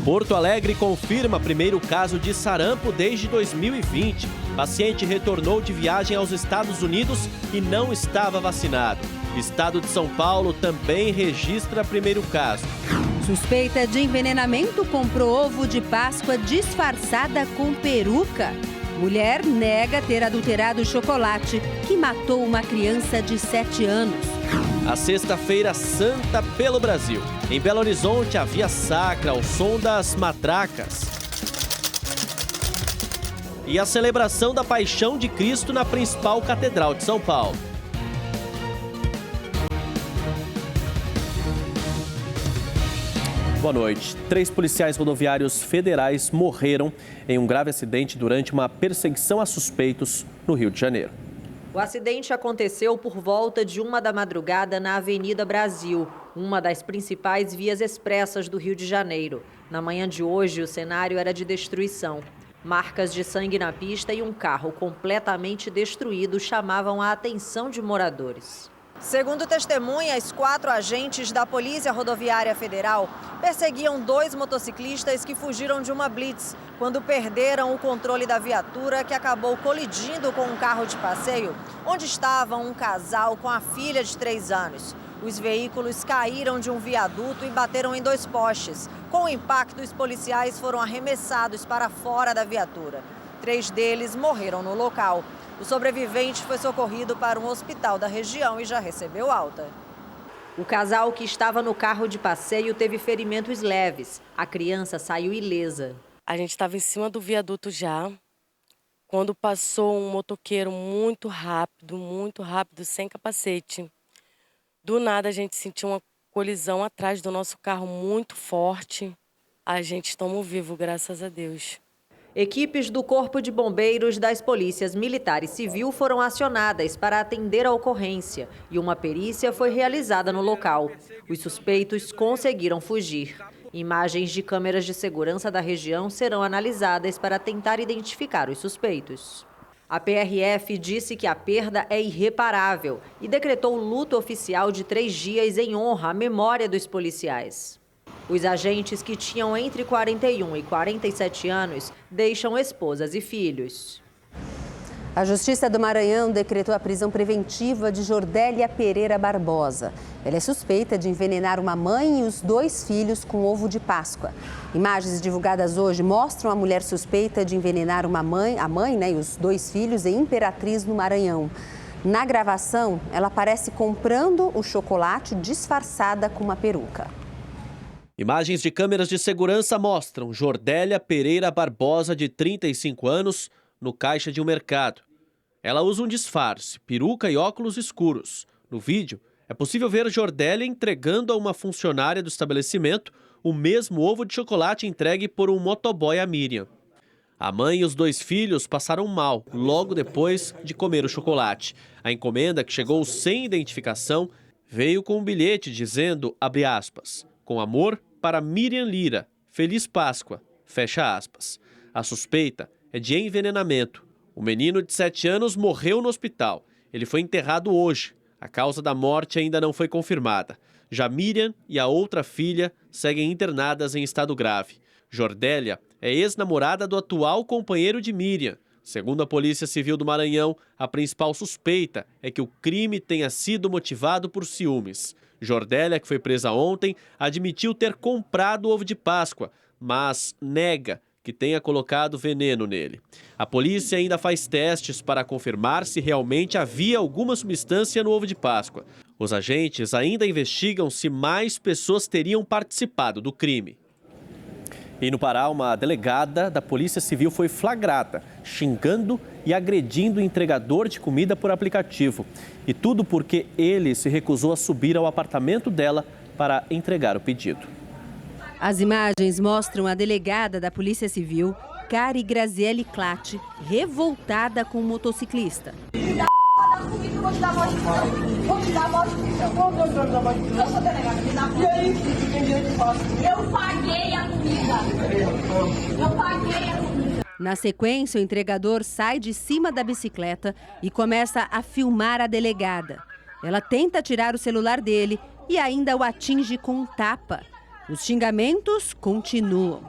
Porto Alegre confirma primeiro caso de sarampo desde 2020. Paciente retornou de viagem aos Estados Unidos e não estava vacinado. Estado de São Paulo também registra primeiro caso. Suspeita de envenenamento comprou ovo de Páscoa disfarçada com peruca. Mulher nega ter adulterado o chocolate que matou uma criança de 7 anos. A Sexta-feira Santa pelo Brasil. Em Belo Horizonte, a Via Sacra ao som das matracas. E a celebração da Paixão de Cristo na principal catedral de São Paulo. Boa noite. 3 policiais rodoviários federais morreram em um grave acidente durante uma perseguição a suspeitos no Rio de Janeiro. O acidente aconteceu por volta de 1 da madrugada na Avenida Brasil, uma das principais vias expressas do Rio de Janeiro. Na manhã de hoje, o cenário era de destruição. Marcas de sangue na pista e um carro completamente destruído chamavam a atenção de moradores. Segundo testemunhas, 4 agentes da Polícia Rodoviária Federal perseguiam 2 motociclistas que fugiram de uma blitz quando perderam o controle da viatura, que acabou colidindo com um carro de passeio onde estava um casal com a filha de 3 anos. Os veículos caíram de um viaduto e bateram em 2 postes. Com o impacto, os policiais foram arremessados para fora da viatura. 3 deles morreram no local. O sobrevivente foi socorrido para um hospital da região e já recebeu alta. O casal que estava no carro de passeio teve ferimentos leves. A criança saiu ilesa. A gente estava em cima do viaduto já, quando passou um motoqueiro muito rápido, sem capacete. Do nada a gente sentiu uma colisão atrás do nosso carro muito forte. A gente estamos vivos, graças a Deus. Equipes do Corpo de Bombeiros das Polícias Militar e Civil foram acionadas para atender a ocorrência e uma perícia foi realizada no local. Os suspeitos conseguiram fugir. Imagens de câmeras de segurança da região serão analisadas para tentar identificar os suspeitos. A PRF disse que a perda é irreparável e decretou luto oficial de 3 dias em honra à memória dos policiais. Os agentes, que tinham entre 41 e 47 anos, deixam esposas e filhos. A Justiça do Maranhão decretou a prisão preventiva de Jordélia Pereira Barbosa. Ela é suspeita de envenenar uma mãe e os 2 filhos com ovo de Páscoa. Imagens divulgadas hoje mostram a mulher suspeita de envenenar a mãe, e os 2 filhos em Imperatriz, no Maranhão. Na gravação, ela aparece comprando o chocolate disfarçada com uma peruca. Imagens de câmeras de segurança mostram Jordélia Pereira Barbosa, de 35 anos, no caixa de um mercado. Ela usa um disfarce, peruca e óculos escuros. No vídeo, é possível ver Jordélia entregando a uma funcionária do estabelecimento o mesmo ovo de chocolate entregue por um motoboy a Miriam. A mãe e os 2 filhos passaram mal logo depois de comer o chocolate. A encomenda, que chegou sem identificação, veio com um bilhete dizendo, abre aspas, com amor para Miriam Lira, Feliz Páscoa, fecha aspas. A suspeita é de envenenamento. O menino de 7 anos morreu no hospital. Ele foi enterrado hoje. A causa da morte ainda não foi confirmada. Já Miriam e a outra filha seguem internadas em estado grave. Jordélia é ex-namorada do atual companheiro de Miriam. Segundo a Polícia Civil do Maranhão, a principal suspeita é que o crime tenha sido motivado por ciúmes. Jordélia, que foi presa ontem, admitiu ter comprado o ovo de Páscoa, mas nega que tenha colocado veneno nele. A polícia ainda faz testes para confirmar se realmente havia alguma substância no ovo de Páscoa. Os agentes ainda investigam se mais pessoas teriam participado do crime. E no Pará, uma delegada da Polícia Civil foi flagrada, xingando e agredindo o entregador de comida por aplicativo. E tudo porque ele se recusou a subir ao apartamento dela para entregar o pedido. As imagens mostram a delegada da Polícia Civil, Cari Graziele Clatti, revoltada com o motociclista. Vou te dar voz de prisão. Vou te dar voz de prisão. Eu sou delegada, me dá voz. E aí, que tem direito de falar? Eu paguei a comida. Eu paguei a comida. Na sequência, o entregador sai de cima da bicicleta e começa a filmar a delegada. Ela tenta tirar o celular dele e ainda o atinge com um tapa. Os xingamentos continuam.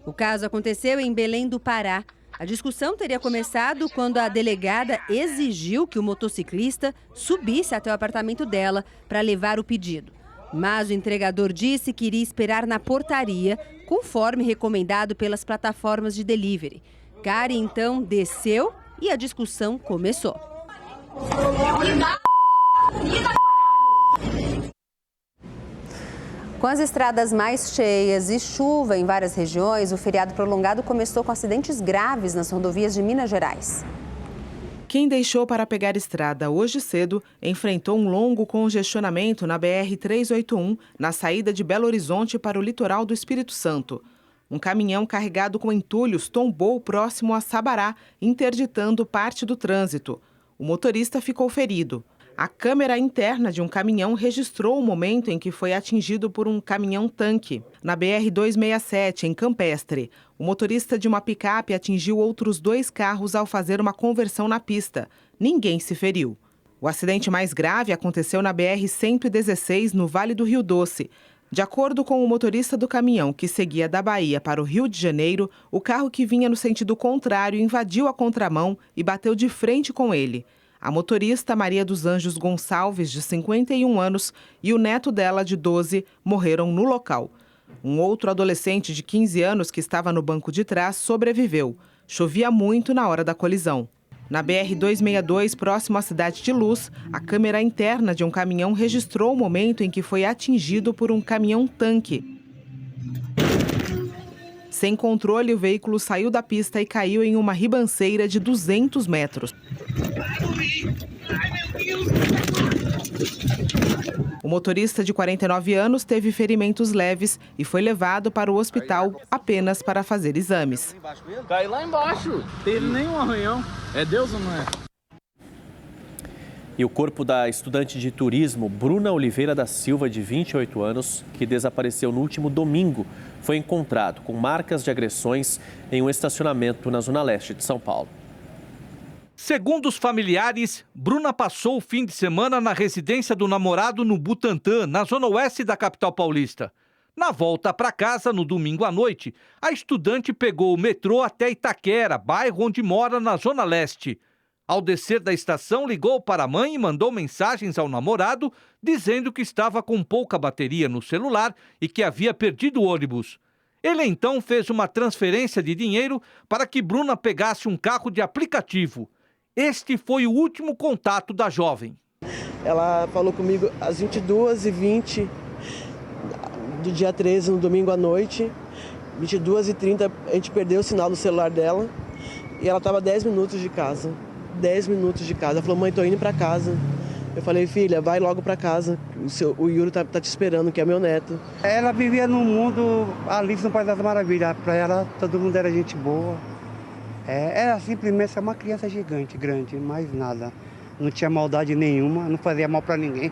O caso aconteceu em Belém do Pará. A discussão teria começado quando a delegada exigiu que o motociclista subisse até o apartamento dela para levar o pedido. Mas o entregador disse que iria esperar na portaria, conforme recomendado pelas plataformas de delivery. Kari então desceu e a discussão começou. Com as estradas mais cheias e chuva em várias regiões, o feriado prolongado começou com acidentes graves nas rodovias de Minas Gerais. Quem deixou para pegar estrada hoje cedo enfrentou um longo congestionamento na BR-381, na saída de Belo Horizonte para o litoral do Espírito Santo. Um caminhão carregado com entulhos tombou próximo a Sabará, interditando parte do trânsito. O motorista ficou ferido. A câmera interna de um caminhão registrou o momento em que foi atingido por um caminhão-tanque. Na BR-267, em Campestre, o motorista de uma picape atingiu outros 2 carros ao fazer uma conversão na pista. Ninguém se feriu. O acidente mais grave aconteceu na BR-116, no Vale do Rio Doce. De acordo com o motorista do caminhão, que seguia da Bahia para o Rio de Janeiro, o carro que vinha no sentido contrário invadiu a contramão e bateu de frente com ele. A motorista Maria dos Anjos Gonçalves, de 51 anos, e o neto dela, de 12, morreram no local. Um outro adolescente de 15 anos, que estava no banco de trás, sobreviveu. Chovia muito na hora da colisão. Na BR-262, próximo à cidade de Luz, a câmera interna de um caminhão registrou o momento em que foi atingido por um caminhão-tanque. Sem controle, o veículo saiu da pista e caiu em uma ribanceira de 200 metros. O motorista de 49 anos teve ferimentos leves e foi levado para o hospital apenas para fazer exames. Caiu lá embaixo, teve nenhum arranhão. É Deus ou não é? E o corpo da estudante de turismo, Bruna Oliveira da Silva, de 28 anos, que desapareceu no último domingo, foi encontrado com marcas de agressões em um estacionamento na zona leste de São Paulo. Segundo os familiares, Bruna passou o fim de semana na residência do namorado no Butantã, na zona oeste da capital paulista. Na volta para casa, no domingo à noite, a estudante pegou o metrô até Itaquera, bairro onde mora na zona leste. Ao descer da estação, ligou para a mãe e mandou mensagens ao namorado, dizendo que estava com pouca bateria no celular e que havia perdido o ônibus. Ele então fez uma transferência de dinheiro para que Bruna pegasse um carro de aplicativo. Este foi o último contato da jovem. Ela falou comigo às 22h20 do dia 13, no domingo à noite. 22h30 a gente perdeu o sinal do celular dela e ela estava 10 minutos de casa. 10 minutos de casa. Ela falou, mãe, tô indo para casa. Eu falei, filha, vai logo para casa. O Yuri tá te esperando, que é meu neto. Ela vivia num mundo Alice no País das Maravilhas. Para ela, todo mundo era gente boa. Era simplesmente uma criança gigante, grande, mais nada. Não tinha maldade nenhuma, não fazia mal para ninguém.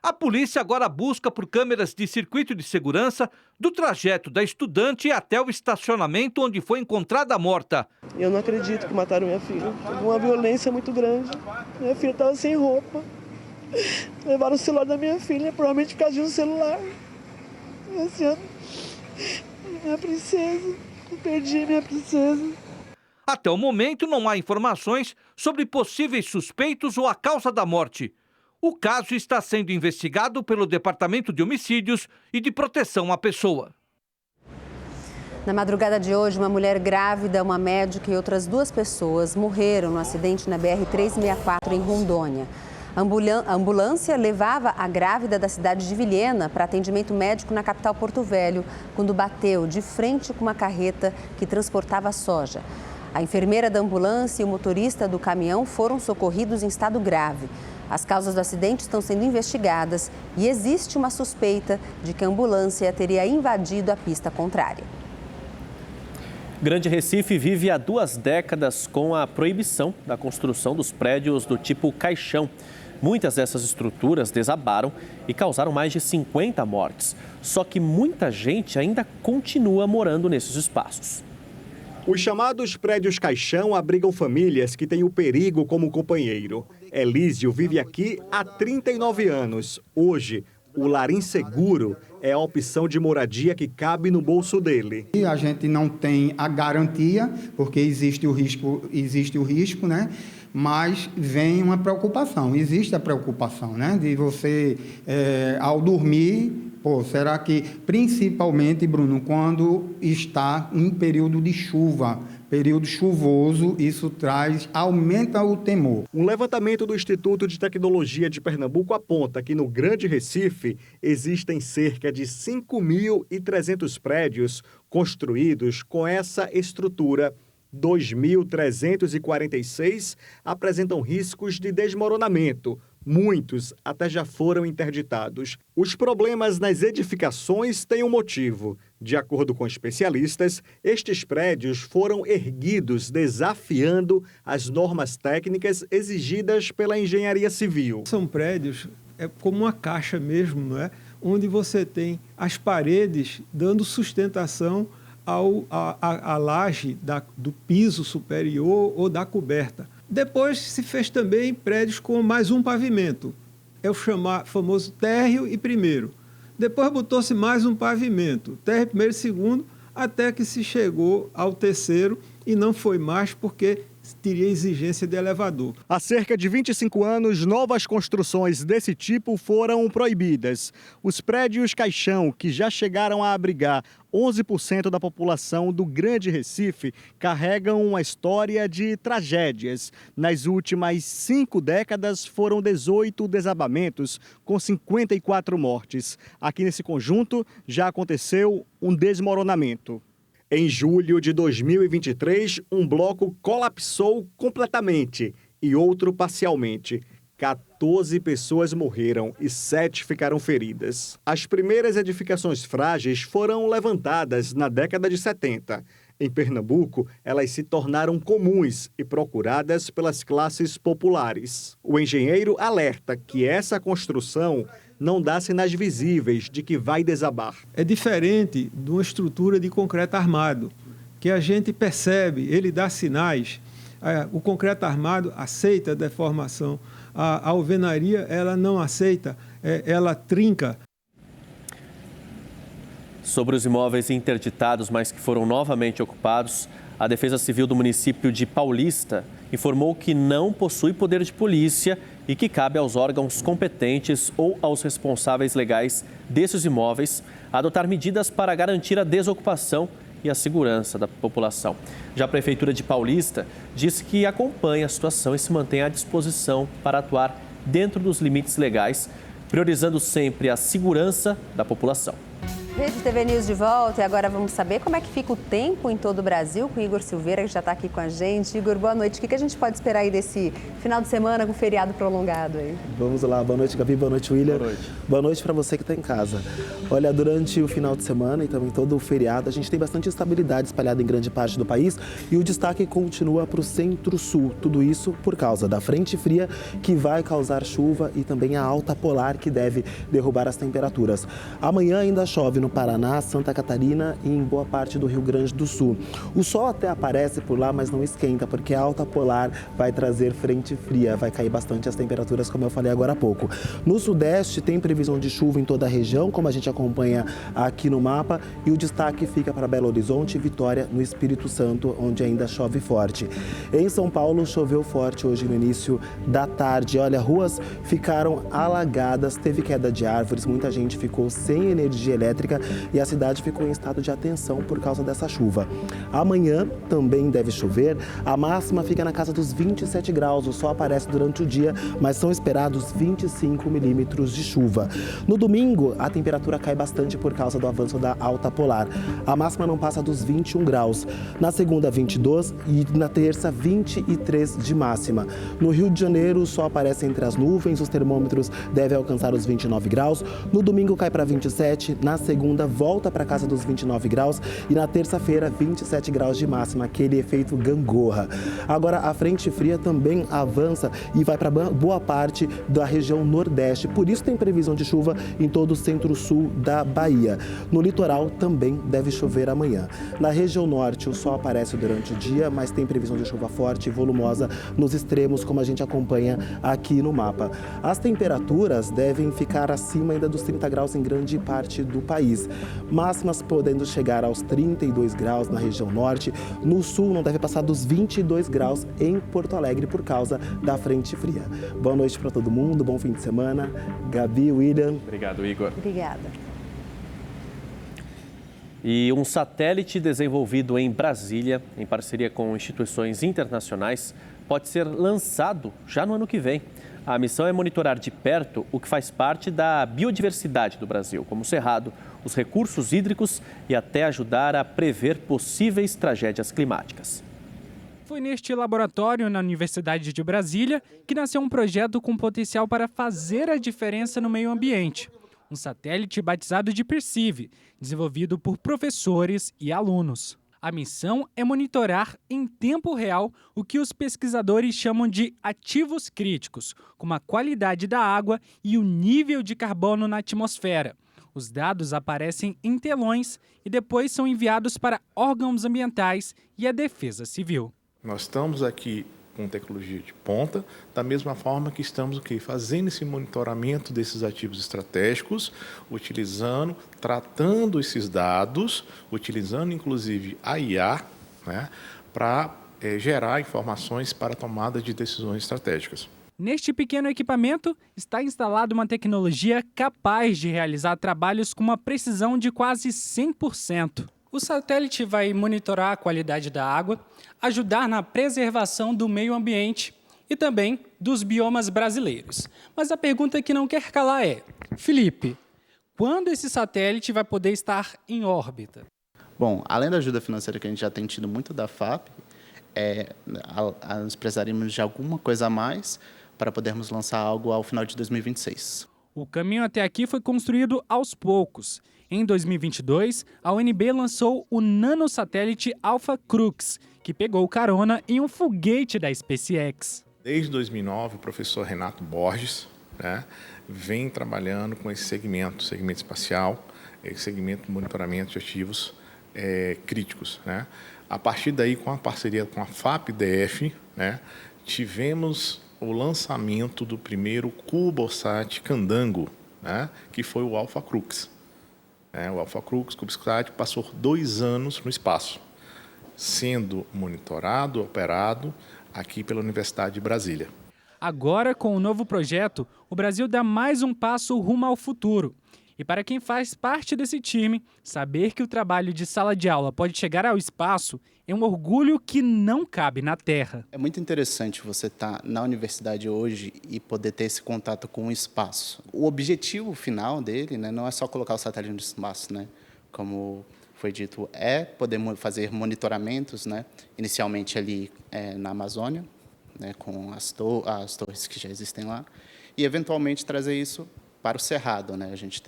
A polícia agora busca por câmeras de circuito de segurança do trajeto da estudante até o estacionamento onde foi encontrada morta. Eu não acredito que mataram minha filha. Houve uma violência muito grande. Minha filha estava sem roupa. Levaram o celular da minha filha, provavelmente por causa de um celular. Esse ano, minha princesa, eu perdi minha princesa. Até o momento não há informações sobre possíveis suspeitos ou a causa da morte. O caso está sendo investigado pelo Departamento de Homicídios e de Proteção à Pessoa. Na madrugada de hoje, uma mulher grávida, uma médica e outras 2 pessoas morreram no acidente na BR-364 em Rondônia. A ambulância levava a grávida da cidade de Vilhena para atendimento médico na capital Porto Velho, quando bateu de frente com uma carreta que transportava soja. A enfermeira da ambulância e o motorista do caminhão foram socorridos em estado grave. As causas do acidente estão sendo investigadas e existe uma suspeita de que a ambulância teria invadido a pista contrária. Grande Recife vive há 2 décadas com a proibição da construção dos prédios do tipo caixão. Muitas dessas estruturas desabaram e causaram mais de 50 mortes. Só que muita gente ainda continua morando nesses espaços. Os chamados prédios caixão abrigam famílias que têm o perigo como companheiro. Elísio vive aqui há 39 anos. Hoje, o lar inseguro é a opção de moradia que cabe no bolso dele. A gente não tem a garantia, porque existe o risco, né? Mas vem uma preocupação, existe a preocupação, né? De você, ao dormir, será que, principalmente, Bruno, quando está em período de chuva, período chuvoso, isso aumenta o temor. Um levantamento do Instituto de Tecnologia de Pernambuco aponta que no Grande Recife existem cerca de 5.300 prédios construídos com essa estrutura. 2.346 apresentam riscos de desmoronamento. Muitos até já foram interditados. Os problemas nas edificações têm um motivo. De acordo com especialistas, estes prédios foram erguidos desafiando as normas técnicas exigidas pela engenharia civil. São prédios, como uma caixa mesmo, não é? Onde você tem as paredes dando sustentação à laje do piso superior ou da coberta. Depois se fez também prédios com mais um pavimento. É o famoso térreo e primeiro. Depois botou-se mais um pavimento, térreo, primeiro e segundo, até que se chegou ao terceiro e não foi mais porque teria exigência de elevador. Há cerca de 25 anos, novas construções desse tipo foram proibidas. Os prédios caixão, que já chegaram a abrigar 11% da população do Grande Recife, carregam uma história de tragédias. Nas últimas 5 décadas, foram 18 desabamentos, com 54 mortes. Aqui nesse conjunto, já aconteceu um desmoronamento. Em julho de 2023, um bloco colapsou completamente e outro parcialmente. 14 pessoas morreram e 7 ficaram feridas. As primeiras edificações frágeis foram levantadas na década de 70. Em Pernambuco, elas se tornaram comuns e procuradas pelas classes populares. O engenheiro alerta que essa construção não dá sinais visíveis de que vai desabar. É diferente de uma estrutura de concreto armado, que a gente percebe, ele dá sinais. O concreto armado aceita a deformação. A alvenaria, ela não aceita, ela trinca. Sobre os imóveis interditados, mas que foram novamente ocupados, a Defesa Civil do município de Paulista informou que não possui poder de polícia e que cabe aos órgãos competentes ou aos responsáveis legais desses imóveis adotar medidas para garantir a desocupação e a segurança da população. Já a Prefeitura de Paulista disse que acompanha a situação e se mantém à disposição para atuar dentro dos limites legais, priorizando sempre a segurança da população. Rede TV News de volta e agora vamos saber como é que fica o tempo em todo o Brasil com o Igor Silveira, que já está aqui com a gente. Igor, boa noite. O que a gente pode esperar aí desse final de semana com feriado prolongado aí? Vamos lá. Boa noite, Gabi. Boa noite, William. Boa noite. Boa noite para você que está em casa. Olha, durante o final de semana e também todo o feriado, a gente tem bastante estabilidade espalhada em grande parte do país e o destaque continua para o centro-sul. Tudo isso por causa da frente fria que vai causar chuva e também a alta polar que deve derrubar as temperaturas. Amanhã ainda chove no Paraná, Santa Catarina e em boa parte do Rio Grande do Sul. O sol até aparece por lá, mas não esquenta, porque a alta polar vai trazer frente fria, vai cair bastante as temperaturas, como eu falei agora há pouco. No sudeste tem previsão de chuva em toda a região, como a gente acompanha aqui no mapa, e o destaque fica para Belo Horizonte e Vitória, no Espírito Santo, onde ainda chove forte. Em São Paulo, choveu forte hoje no início da tarde. Olha, ruas ficaram alagadas, teve queda de árvores, muita gente ficou sem energia elétrica e a cidade ficou em estado de atenção por causa dessa chuva. Amanhã também deve chover, a máxima fica na casa dos 27 graus, o sol aparece durante o dia, mas são esperados 25 milímetros de chuva. No domingo, a temperatura cai bastante por causa do avanço da alta polar. A máxima não passa dos 21 graus. Na segunda, 22 e na terça, 23 de máxima. No Rio de Janeiro, o sol aparece entre as nuvens, os termômetros devem alcançar os 29 graus. No domingo cai para 27, na segunda segunda volta para casa dos 29 graus e na terça-feira 27 graus de máxima, aquele efeito gangorra. Agora a frente fria também avança e vai para boa parte da região nordeste, por isso tem previsão de chuva em todo o centro-sul da Bahia. No litoral também deve chover amanhã. Na região norte o sol aparece durante o dia, mas tem previsão de chuva forte e volumosa nos extremos, como a gente acompanha aqui no mapa. As temperaturas devem ficar acima ainda dos 30 graus em grande parte do país, máximas podendo chegar aos 32 graus na região norte. No sul não deve passar dos 22 graus em Porto Alegre por causa da frente fria. Boa noite para todo mundo, bom fim de semana. Gabi, William. Obrigado, Igor. Obrigada. E um satélite desenvolvido em Brasília, em parceria com instituições internacionais, pode ser lançado já no ano que vem. A missão é monitorar de perto o que faz parte da biodiversidade do Brasil, como o cerrado, os recursos hídricos e até ajudar a prever possíveis tragédias climáticas. Foi neste laboratório na Universidade de Brasília que nasceu um projeto com potencial para fazer a diferença no meio ambiente. Um satélite batizado de Percive, desenvolvido por professores e alunos. A missão é monitorar em tempo real o que os pesquisadores chamam de ativos críticos, como a qualidade da água e o nível de carbono na atmosfera. Os dados aparecem em telões e depois são enviados para órgãos ambientais e a Defesa Civil. Nós estamos aqui com tecnologia de ponta, da mesma forma que estamos fazendo esse monitoramento desses ativos estratégicos, tratando esses dados, utilizando inclusive a IA, né, para gerar informações para a tomada de decisões estratégicas. Neste pequeno equipamento está instalada uma tecnologia capaz de realizar trabalhos com uma precisão de quase 100%. O satélite vai monitorar a qualidade da água, ajudar na preservação do meio ambiente e também dos biomas brasileiros. Mas a pergunta que não quer calar é: Felipe, quando esse satélite vai poder estar em órbita? Bom, além da ajuda financeira que a gente já tem tido muito da FAP, nós precisaríamos de alguma coisa a mais para podermos lançar algo ao final de 2026. O caminho até aqui foi construído aos poucos. Em 2022, a UNB lançou o nanosatélite Alpha Crux, que pegou carona em um foguete da SpaceX. Desde 2009, o professor Renato Borges, né, vem trabalhando com esse segmento espacial, esse segmento de monitoramento de ativos críticos, né. A partir daí, com a parceria com a FAP-DF, né, tivemos o lançamento do primeiro CubeSat Candango, né, que foi o Alpha Crux. O Alpha Crux CubeSat passou 2 anos no espaço, sendo monitorado, operado aqui pela Universidade de Brasília. Agora, com o novo projeto, o Brasil dá mais um passo rumo ao futuro. E para quem faz parte desse time, saber que o trabalho de sala de aula pode chegar ao espaço é um orgulho que não cabe na Terra. É muito interessante você estar na universidade hoje e poder ter esse contato com o espaço. O objetivo final dele, né, não é só colocar o satélite no espaço, né? Como foi dito, é poder fazer monitoramentos, né? Inicialmente ali na Amazônia, né, com as torres que já existem lá, e eventualmente trazer isso para o Cerrado, né? A gente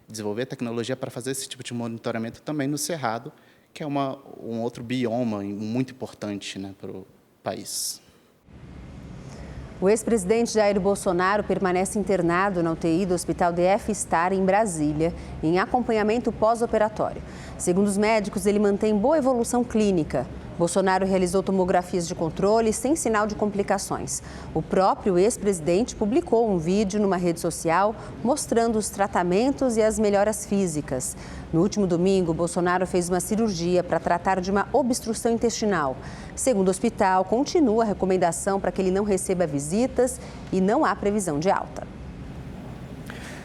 desenvolver tecnologia para fazer esse tipo de monitoramento também no Cerrado, que é um outro bioma muito importante, né, para o país. O ex-presidente Jair Bolsonaro permanece internado na UTI do Hospital DF Star, em Brasília, em acompanhamento pós-operatório. Segundo os médicos, ele mantém boa evolução clínica. Bolsonaro realizou tomografias de controle sem sinal de complicações. O próprio ex-presidente publicou um vídeo numa rede social mostrando os tratamentos e as melhoras físicas. No último domingo, Bolsonaro fez uma cirurgia para tratar de uma obstrução intestinal. Segundo o hospital, continua a recomendação para que ele não receba visitas e não há previsão de alta.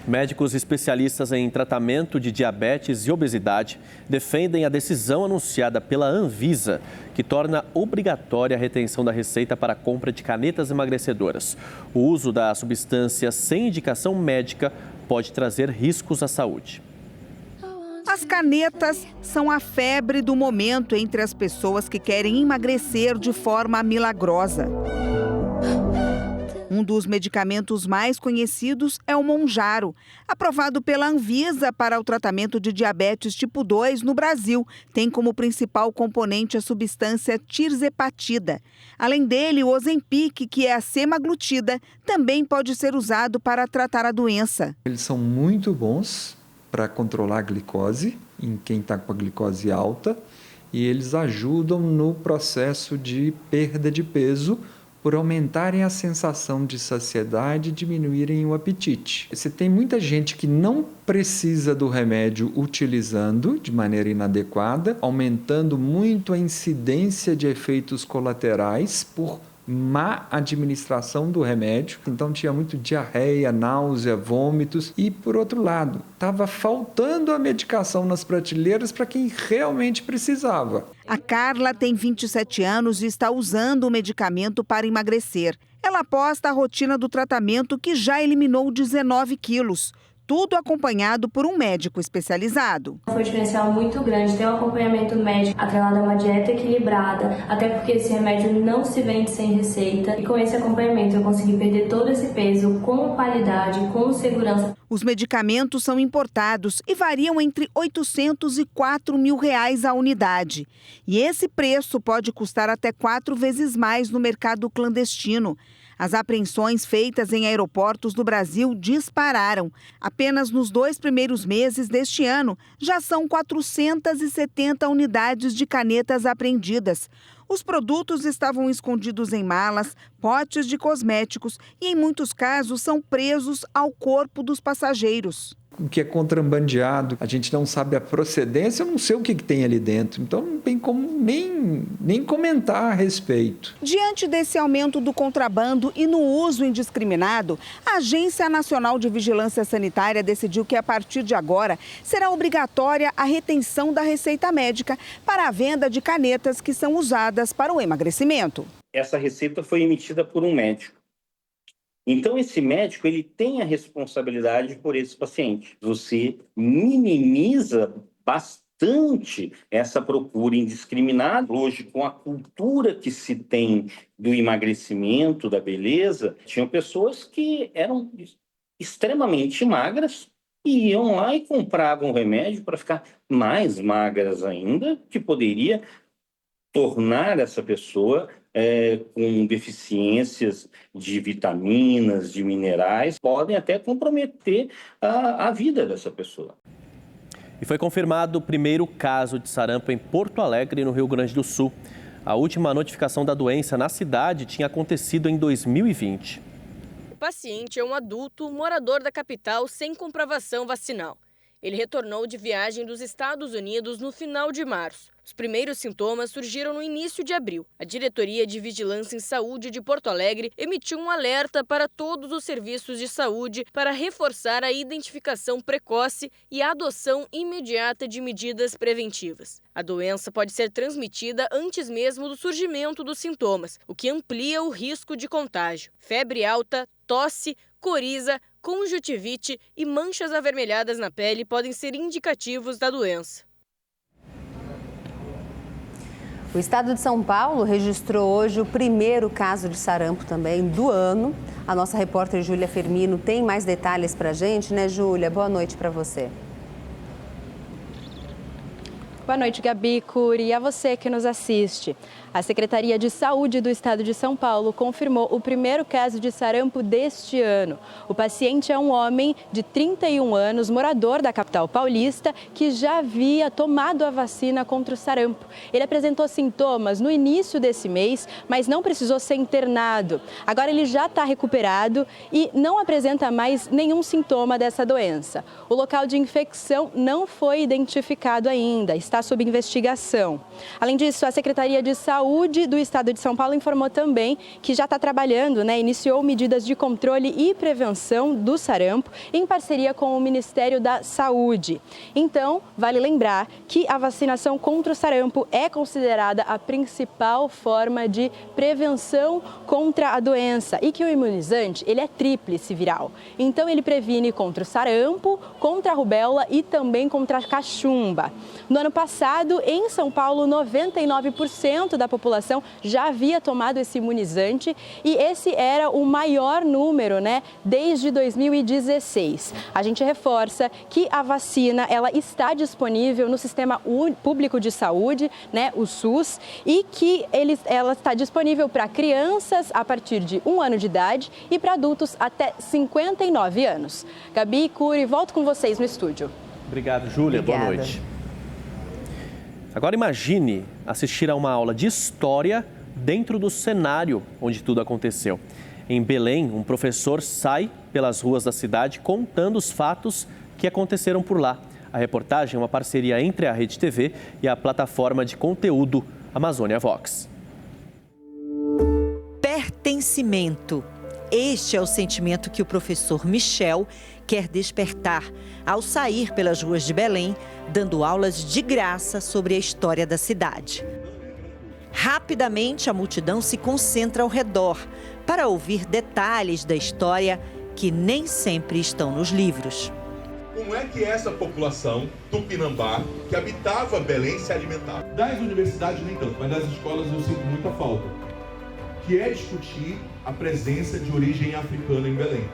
Médicos especialistas em tratamento de diabetes e obesidade defendem a decisão anunciada pela Anvisa, que torna obrigatória a retenção da receita para a compra de canetas emagrecedoras. O uso da substância sem indicação médica pode trazer riscos à saúde. As canetas são a febre do momento entre as pessoas que querem emagrecer de forma milagrosa. Um dos medicamentos mais conhecidos é o Mounjaro, aprovado pela Anvisa para o tratamento de diabetes tipo 2 no Brasil. Tem como principal componente a substância tirzepatida. Além dele, o Ozempic, que é a semaglutida, também pode ser usado para tratar a doença. Eles são muito bons para controlar a glicose em quem está com a glicose alta e eles ajudam no processo de perda de peso por aumentarem a sensação de saciedade e diminuírem o apetite. Você tem muita gente que não precisa do remédio utilizando de maneira inadequada, aumentando muito a incidência de efeitos colaterais por má administração do remédio. Então tinha muito diarreia, náusea, vômitos e, por outro lado, estava faltando a medicação nas prateleiras para quem realmente precisava. A Carla tem 27 anos e está usando o medicamento para emagrecer. Ela aposta a rotina do tratamento que já eliminou 19 quilos. Tudo acompanhado por um médico especializado. Foi um diferencial muito grande, ter um acompanhamento médico atrelado a uma dieta equilibrada, até porque esse remédio não se vende sem receita. E com esse acompanhamento eu consegui perder todo esse peso com qualidade, com segurança. Os medicamentos são importados e variam entre R$800 e R$4.000 a unidade. E esse preço pode custar até 4 vezes mais no mercado clandestino. As apreensões feitas em aeroportos do Brasil dispararam. Apenas nos 2 primeiros meses deste ano, já são 470 unidades de canetas apreendidas. Os produtos estavam escondidos em malas, potes de cosméticos e, em muitos casos, são presos ao corpo dos passageiros. O que é contrabandeado, a gente não sabe a procedência, eu não sei o que tem ali dentro, então não tem como nem comentar a respeito. Diante desse aumento do contrabando e no uso indiscriminado, a Agência Nacional de Vigilância Sanitária decidiu que a partir de agora será obrigatória a retenção da receita médica para a venda de canetas que são usadas para o emagrecimento. Essa receita foi emitida por um médico. Então, esse médico ele tem a responsabilidade por esse paciente. Você minimiza bastante essa procura indiscriminada. Hoje, com a cultura que se tem do emagrecimento, da beleza, tinham pessoas que eram extremamente magras e iam lá e compravam remédio para ficar mais magras ainda, que poderia tornar essa pessoa com deficiências de vitaminas, de minerais, podem até comprometer a vida dessa pessoa. E foi confirmado o primeiro caso de sarampo em Porto Alegre, no Rio Grande do Sul. A última notificação da doença na cidade tinha acontecido em 2020. O paciente é um adulto morador da capital sem comprovação vacinal. Ele retornou de viagem dos Estados Unidos no final de março. Os primeiros sintomas surgiram no início de abril. A Diretoria de Vigilância em Saúde de Porto Alegre emitiu um alerta para todos os serviços de saúde para reforçar a identificação precoce e a adoção imediata de medidas preventivas. A doença pode ser transmitida antes mesmo do surgimento dos sintomas, o que amplia o risco de contágio. Febre alta, tosse, coriza, conjuntivite e manchas avermelhadas na pele podem ser indicativos da doença. O estado de São Paulo registrou hoje o primeiro caso de sarampo também do ano. A nossa repórter Júlia Firmino tem mais detalhes para a gente, né, Júlia? Boa noite para você. Boa noite, Gabi, Curi, e a você que nos assiste. A Secretaria de Saúde do Estado de São Paulo confirmou o primeiro caso de sarampo deste ano. O paciente é um homem de 31 anos, morador da capital paulista, que já havia tomado a vacina contra o sarampo. Ele apresentou sintomas no início desse mês, mas não precisou ser internado. Agora ele já está recuperado e não apresenta mais nenhum sintoma dessa doença. O local de infecção não foi identificado ainda, está sob investigação. Além disso, a Secretaria de Saúde do Estado de São Paulo informou também que já está trabalhando, iniciou medidas de controle e prevenção do sarampo em parceria com o Ministério da Saúde. Então, vale lembrar que a vacinação contra o sarampo é considerada a principal forma de prevenção contra a doença e que o imunizante, ele é tríplice viral. Então, ele previne contra o sarampo, contra a rubéola e também contra a cachumba. No ano passado, passado, em São Paulo, 99% da população já havia tomado esse imunizante e esse era o maior número, né, desde 2016. A gente reforça que a vacina ela está disponível no Sistema Público de Saúde, né, o SUS, e que ela está disponível para crianças a partir de 1 ano de idade e para adultos até 59 anos. Gabi, Cury, volto com vocês no estúdio. Obrigado, Júlia. Boa noite. Agora imagine assistir a uma aula de história dentro do cenário onde tudo aconteceu. Em Belém, um professor sai pelas ruas da cidade contando os fatos que aconteceram por lá. A reportagem é uma parceria entre a Rede TV e a plataforma de conteúdo Amazônia Vox. Pertencimento. Este é o sentimento que o professor Michel quer despertar ao sair pelas ruas de Belém, dando aulas de graça sobre a história da cidade. Rapidamente, a multidão se concentra ao redor para ouvir detalhes da história que nem sempre estão nos livros. Como é que essa população tupinambá que habitava Belém se alimentava? Das universidades nem tanto, mas das escolas eu sinto muita falta, que é discutir a presença de origem africana em Belém.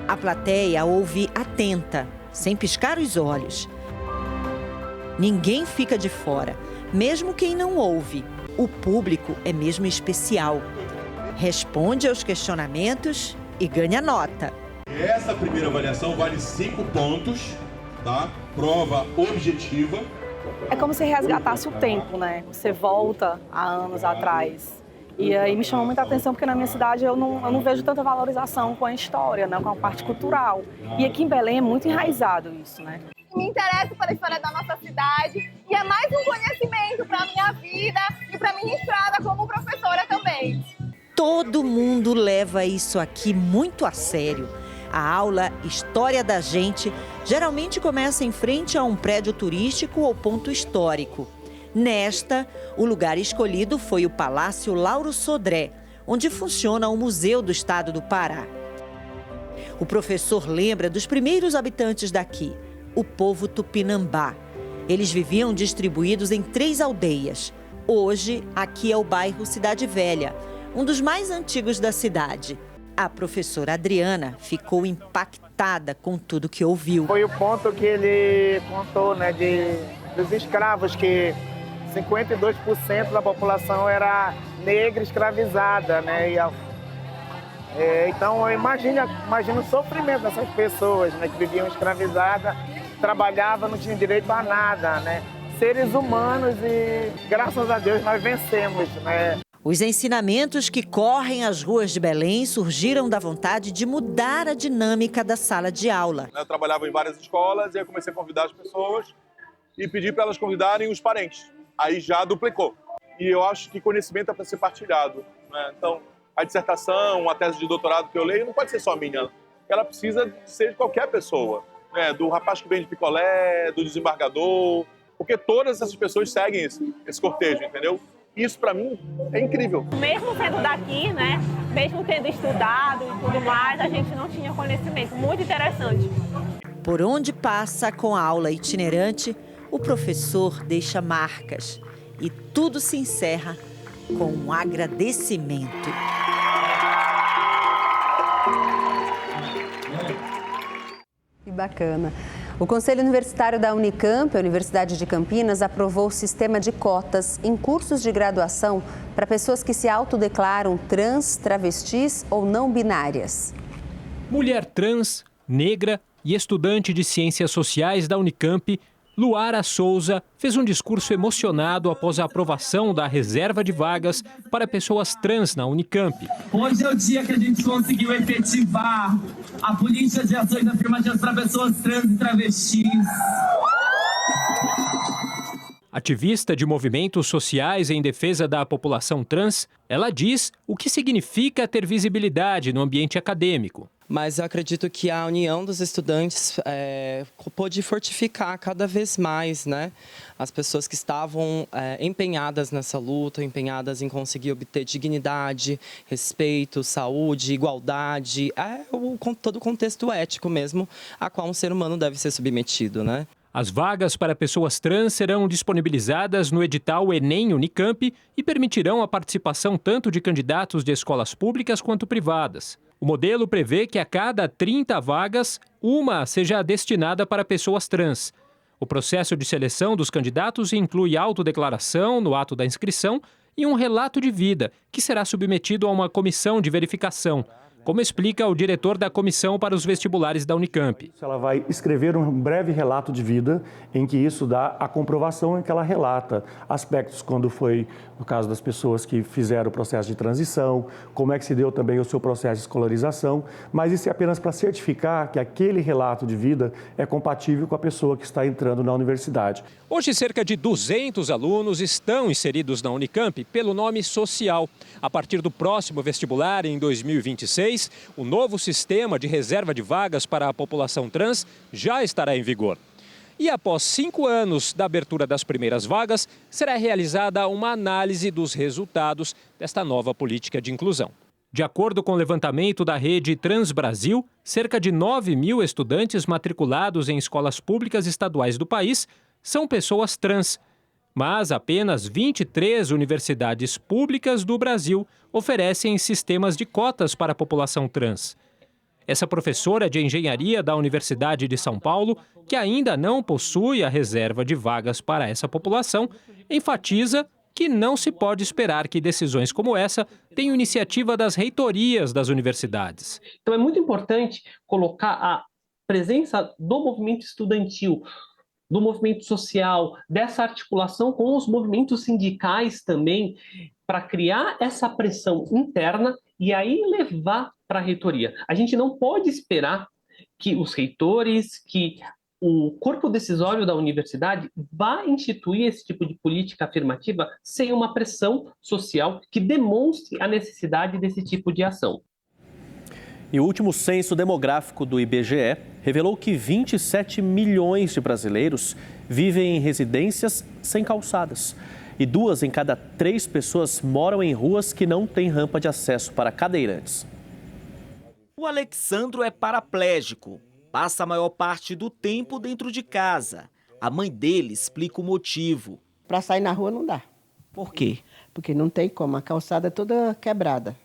A plateia ouve atenta, sem piscar os olhos. Ninguém fica de fora, mesmo quem não ouve. O público é mesmo especial. Responde aos questionamentos e ganha nota. Essa primeira avaliação vale 5 pontos, tá? Prova objetiva. É como se resgatasse o tempo, né? Você volta há anos atrás. E aí me chamou muita atenção porque na minha cidade eu não vejo tanta valorização com a história, né? Com a parte cultural. E aqui em Belém é muito enraizado isso, né? Me interesso pela história da nossa cidade e é mais um conhecimento para a minha vida e para a minha estrada como professora também. Todo mundo leva isso aqui muito a sério. A aula História da Gente geralmente começa em frente a um prédio turístico ou ponto histórico. Nesta, o lugar escolhido foi o Palácio Lauro Sodré, onde funciona o Museu do Estado do Pará. O professor lembra dos primeiros habitantes daqui, o povo tupinambá. Eles viviam distribuídos em 3 aldeias. Hoje, aqui é o bairro Cidade Velha, um dos mais antigos da cidade. A professora Adriana ficou impactada com tudo que ouviu. Foi o ponto que ele contou, né, dos escravos, que 52% da população era negra escravizada, né? Então, imagina o sofrimento dessas pessoas, né, que viviam escravizadas, trabalhavam, não tinham direito a nada, né? Seres humanos e, graças a Deus, nós vencemos, né? Os ensinamentos que correm as ruas de Belém surgiram da vontade de mudar a dinâmica da sala de aula. Eu trabalhava em várias escolas e eu comecei a convidar as pessoas e pedir para elas convidarem os parentes. Aí já duplicou. E eu acho que conhecimento é para ser partilhado, né? Então, a dissertação, a tese de doutorado que eu leio não pode ser só minha. Ela precisa ser de qualquer pessoa, né? Do rapaz que vende picolé, do desembargador, porque todas essas pessoas seguem esse cortejo, entendeu? Isso, para mim, é incrível. Mesmo sendo daqui, né? Mesmo tendo estudado e tudo mais, a gente não tinha conhecimento. Muito interessante. Por onde passa com a aula itinerante, o professor deixa marcas e tudo se encerra com um agradecimento. Que bacana. O Conselho Universitário da Unicamp, a Universidade de Campinas, aprovou o sistema de cotas em cursos de graduação para pessoas que se autodeclaram trans, travestis ou não binárias. Mulher trans, negra e estudante de Ciências Sociais da Unicamp, Luara Souza fez um discurso emocionado após a aprovação da reserva de vagas para pessoas trans na Unicamp. Hoje é o dia que a gente conseguiu efetivar a política de ações afirmativas para pessoas trans e travestis. Ativista de movimentos sociais em defesa da população trans, ela diz o que significa ter visibilidade no ambiente acadêmico. Mas eu acredito que a união dos estudantes pôde fortificar cada vez mais, né? As pessoas que estavam empenhadas nessa luta, empenhadas em conseguir obter dignidade, respeito, saúde, igualdade, todo o contexto ético mesmo a qual um ser humano deve ser submetido, né? As vagas para pessoas trans serão disponibilizadas no edital Enem Unicamp e permitirão a participação tanto de candidatos de escolas públicas quanto privadas. O modelo prevê que a cada 30 vagas, uma seja destinada para pessoas trans. O processo de seleção dos candidatos inclui autodeclaração no ato da inscrição e um relato de vida, que será submetido a uma comissão de verificação, como explica o diretor da Comissão para os Vestibulares da Unicamp. Ela vai escrever um breve relato de vida em que isso dá a comprovação em que ela relata aspectos quando foi, no caso das pessoas que fizeram o processo de transição, como é que se deu também o seu processo de escolarização, mas isso é apenas para certificar que aquele relato de vida é compatível com a pessoa que está entrando na universidade. Hoje, cerca de 200 alunos estão inseridos na Unicamp pelo nome social. A partir do próximo vestibular, em 2026, o novo sistema de reserva de vagas para a população trans já estará em vigor. E após 5 anos da abertura das primeiras vagas, será realizada uma análise dos resultados desta nova política de inclusão. De acordo com o levantamento da rede Trans Brasil, cerca de 9 mil estudantes matriculados em escolas públicas estaduais do país são pessoas trans. Mas apenas 23 universidades públicas do Brasil oferecem sistemas de cotas para a população trans. Essa professora de engenharia da Universidade de São Paulo, que ainda não possui a reserva de vagas para essa população, enfatiza que não se pode esperar que decisões como essa tenham iniciativa das reitorias das universidades. Então é muito importante colocar a presença do movimento estudantil, do movimento social, dessa articulação com os movimentos sindicais também, para criar essa pressão interna e aí levar para a reitoria. A gente não pode esperar que os reitores, que o corpo decisório da universidade vá instituir esse tipo de política afirmativa sem uma pressão social que demonstre a necessidade desse tipo de ação. E o último censo demográfico do IBGE revelou que 27 milhões de brasileiros vivem em residências sem calçadas. E 2 em cada 3 pessoas moram em ruas que não têm rampa de acesso para cadeirantes. O Alexandro é paraplégico. Passa a maior parte do tempo dentro de casa. A mãe dele explica o motivo. Para sair na rua não dá. Por quê? Porque não tem como, a calçada é toda quebrada.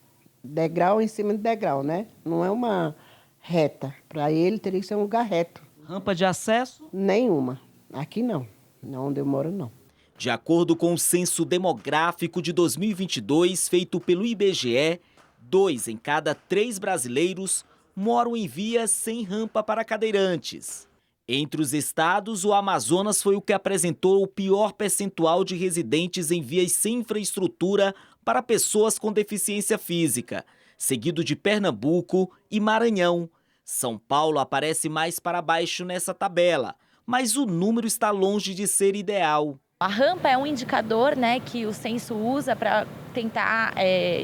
Degrau em cima de degrau, né? Não é uma reta. Para ele teria que ser um lugar reto. Rampa de acesso? Nenhuma. Aqui não. Onde eu moro não. De acordo com o censo demográfico de 2022 feito pelo IBGE, 2 em cada 3 brasileiros moram em vias sem rampa para cadeirantes. Entre os estados, o Amazonas foi o que apresentou o pior percentual de residentes em vias sem infraestrutura para pessoas com deficiência física, seguido de Pernambuco e Maranhão. São Paulo aparece mais para baixo nessa tabela, mas o número está longe de ser ideal. A rampa é um indicador, né, que o censo usa para tentar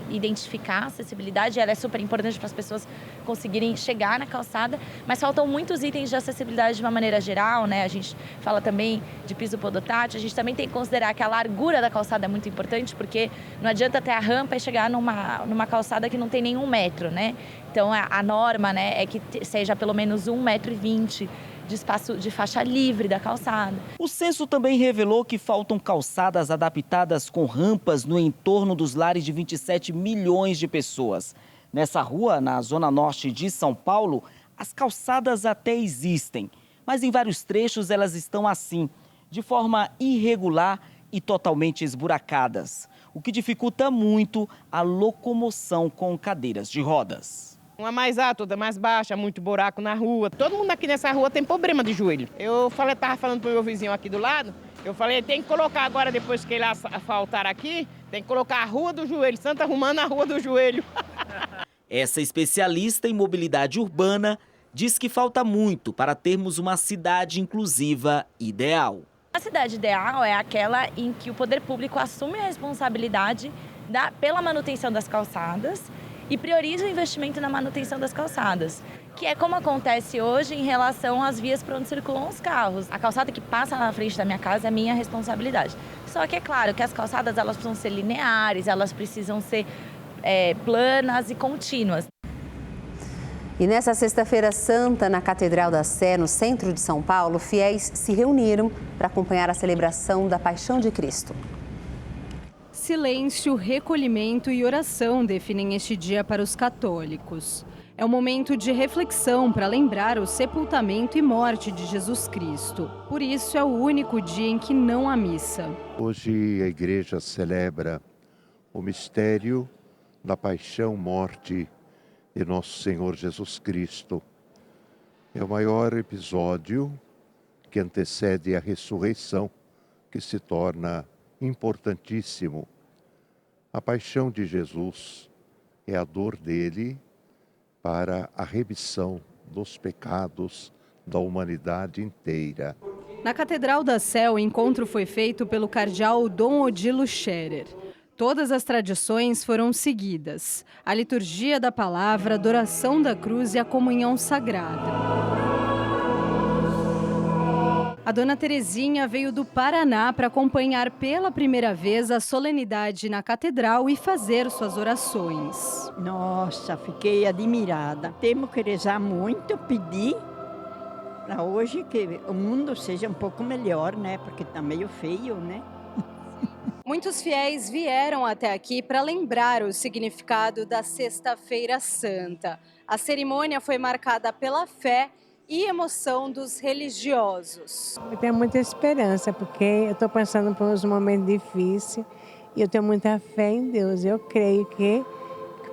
identificar a acessibilidade. Ela é super importante para as pessoas conseguirem chegar na calçada, mas faltam muitos itens de acessibilidade de uma maneira geral, né? A gente fala também de piso podotátil, a gente também tem que considerar que a largura da calçada é muito importante, porque não adianta ter a rampa e chegar numa calçada que não tem nenhum metro, né? Então a norma, né, é que seja pelo menos 1,20 m de espaço de faixa livre da calçada. O censo também revelou que faltam calçadas adaptadas com rampas no entorno dos lares de 27 milhões de pessoas. Nessa rua, na zona norte de São Paulo, as calçadas até existem, mas em vários trechos elas estão assim, de forma irregular e totalmente esburacadas, o que dificulta muito a locomoção com cadeiras de rodas. Uma mais alta, outra mais baixa, muito buraco na rua. Todo mundo aqui nessa rua tem problema de joelho. Estava falando pro meu vizinho aqui do lado, eu falei, tem que colocar agora, depois que ele asfaltar aqui, tem que colocar a Rua do Joelho, Santa Romana, a Rua do Joelho. Essa especialista em mobilidade urbana diz que falta muito para termos uma cidade inclusiva ideal. A cidade ideal é aquela em que o poder público assume a responsabilidade pela manutenção das calçadas e prioriza o investimento na manutenção das calçadas, que é como acontece hoje em relação às vias por onde circulam os carros. A calçada que passa na frente da minha casa é minha responsabilidade. Só que é claro que as calçadas elas precisam ser lineares, elas precisam ser planas e contínuas. E nessa sexta-feira santa, na Catedral da Sé, no centro de São Paulo, fiéis se reuniram para acompanhar a celebração da Paixão de Cristo. Silêncio, recolhimento e oração definem este dia para os católicos. É um momento de reflexão para lembrar o sepultamento e morte de Jesus Cristo. Por isso, é o único dia em que não há missa. Hoje a igreja celebra o mistério da paixão, morte de nosso Senhor Jesus Cristo. É o maior episódio que antecede a ressurreição, que se torna importantíssimo. A paixão de Jesus é a dor dele para a remissão dos pecados da humanidade inteira. Na Catedral da Sé, o encontro foi feito pelo cardeal Dom Odilo Scherer. Todas as tradições foram seguidas: a liturgia da palavra, a adoração da cruz e a comunhão sagrada. A dona Terezinha veio do Paraná para acompanhar pela primeira vez a solenidade na catedral e fazer suas orações. Nossa, fiquei admirada. Temos que rezar muito, pedir para hoje que o mundo seja um pouco melhor, né? Porque está meio feio, né? Muitos fiéis vieram até aqui para lembrar o significado da Sexta-feira Santa. A cerimônia foi marcada pela fé e emoção dos religiosos. Eu tenho muita esperança, porque eu estou passando por uns momentos difíceis e eu tenho muita fé em Deus. Eu creio que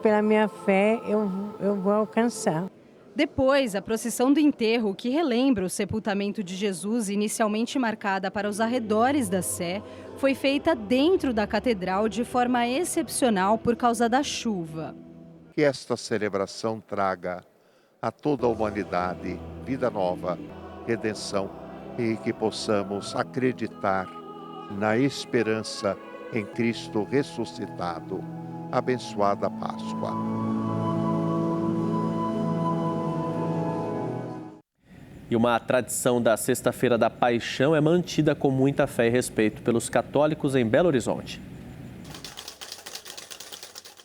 pela minha fé eu vou alcançar. Depois, a procissão do enterro, que relembra o sepultamento de Jesus, inicialmente marcada para os arredores da Sé, foi feita dentro da catedral de forma excepcional por causa da chuva. Que esta celebração traga a toda a humanidade vida nova, redenção, e que possamos acreditar na esperança em Cristo ressuscitado. Abençoada Páscoa. E uma tradição da Sexta-feira da Paixão é mantida com muita fé e respeito pelos católicos em Belo Horizonte.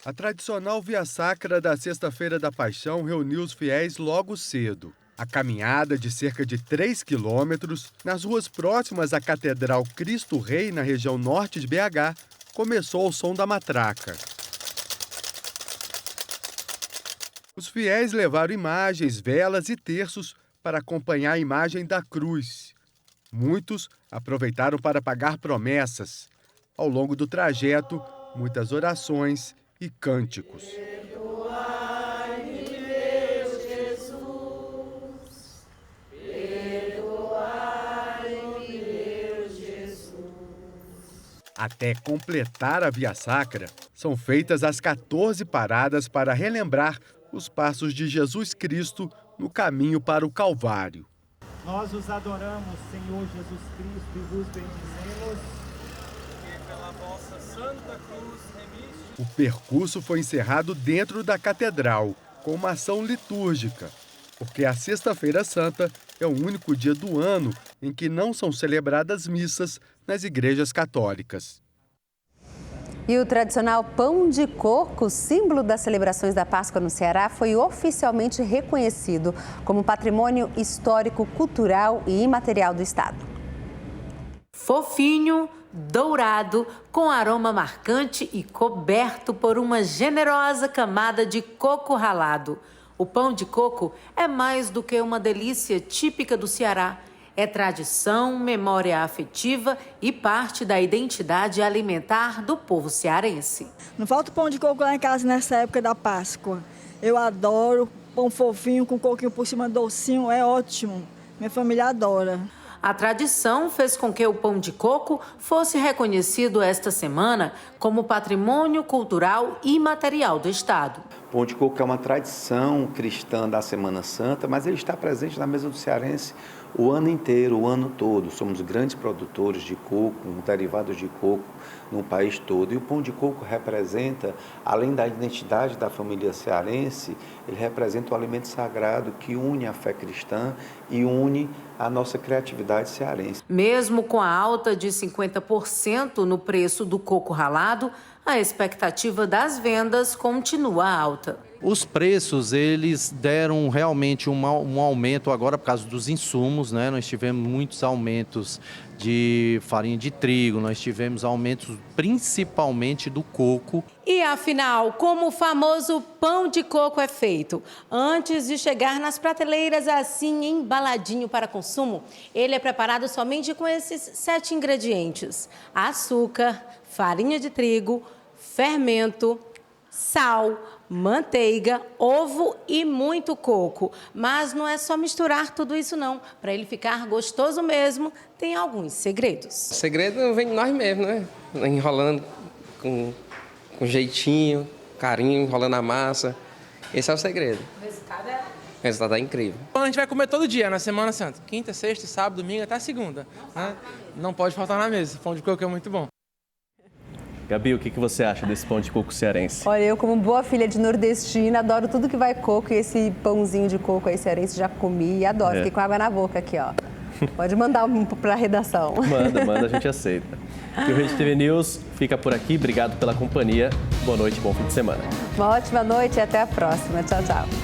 A tradicional Via Sacra da Sexta-feira da Paixão reuniu os fiéis logo cedo. A caminhada de cerca de 3 quilômetros nas ruas próximas à Catedral Cristo Rei, na região norte de BH, começou ao som da matraca. Os fiéis levaram imagens, velas e terços para acompanhar a imagem da cruz. Muitos aproveitaram para pagar promessas. Ao longo do trajeto, muitas orações e cânticos. Perdoai-me, meu Jesus. Perdoai-me, meu Jesus. Até completar a Via Sacra, são feitas as 14 paradas para relembrar os passos de Jesus Cristo no caminho para o Calvário. Nós os adoramos, Senhor Jesus Cristo, e vos bendizemos, que pela vossa santa cruz remiste. O percurso foi encerrado dentro da catedral, com uma ação litúrgica, porque a Sexta-feira Santa é o único dia do ano em que não são celebradas missas nas igrejas católicas. E o tradicional pão de coco, símbolo das celebrações da Páscoa no Ceará, foi oficialmente reconhecido como patrimônio histórico, cultural e imaterial do estado. Fofinho, dourado, com aroma marcante e coberto por uma generosa camada de coco ralado. O pão de coco é mais do que uma delícia típica do Ceará. É tradição, memória afetiva e parte da identidade alimentar do povo cearense. Não falta pão de coco lá em casa nessa época da Páscoa. Eu adoro pão fofinho com coquinho por cima docinho, é ótimo. Minha família adora. A tradição fez com que o pão de coco fosse reconhecido esta semana como patrimônio cultural e imaterial do estado. O pão de coco é uma tradição cristã da Semana Santa, mas ele está presente na mesa do cearense o ano inteiro, o ano todo. Somos grandes produtores de coco, derivados de coco no país todo. E o pão de coco representa, além da identidade da família cearense, ele representa um alimento sagrado que une a fé cristã e une a nossa criatividade cearense. Mesmo com a alta de 50% no preço do coco ralado, a expectativa das vendas continua alta. Os preços, eles deram realmente um aumento agora por causa dos insumos, né? Nós tivemos muitos aumentos de farinha de trigo, nós tivemos aumentos principalmente do coco. E afinal, como o famoso pão de coco é feito? Antes de chegar nas prateleiras assim embaladinho para consumo, ele é preparado somente com esses 7 ingredientes: açúcar, farinha de trigo, fermento, sal, manteiga, ovo e muito coco. Mas não é só misturar tudo isso não. Para ele ficar gostoso mesmo, tem alguns segredos. O segredo vem de nós mesmos, né? Enrolando com jeitinho, carinho, enrolando a massa. Esse é o segredo. O resultado é incrível. A gente vai comer todo dia na Semana Santa. Quinta, sexta, sábado, domingo até segunda. Né? Não pode faltar na mesa. Pão de coco é muito bom. Gabi, o que você acha desse pão de coco cearense? Olha, eu como boa filha de nordestina, adoro tudo que vai coco e esse pãozinho de coco aí cearense já comi e adoro. Fiquei com água na boca aqui, ó. Pode mandar para a redação. Manda, a gente aceita. E o Rede TV News fica por aqui. Obrigado pela companhia. Boa noite, bom fim de semana. Uma ótima noite e até a próxima. Tchau, tchau.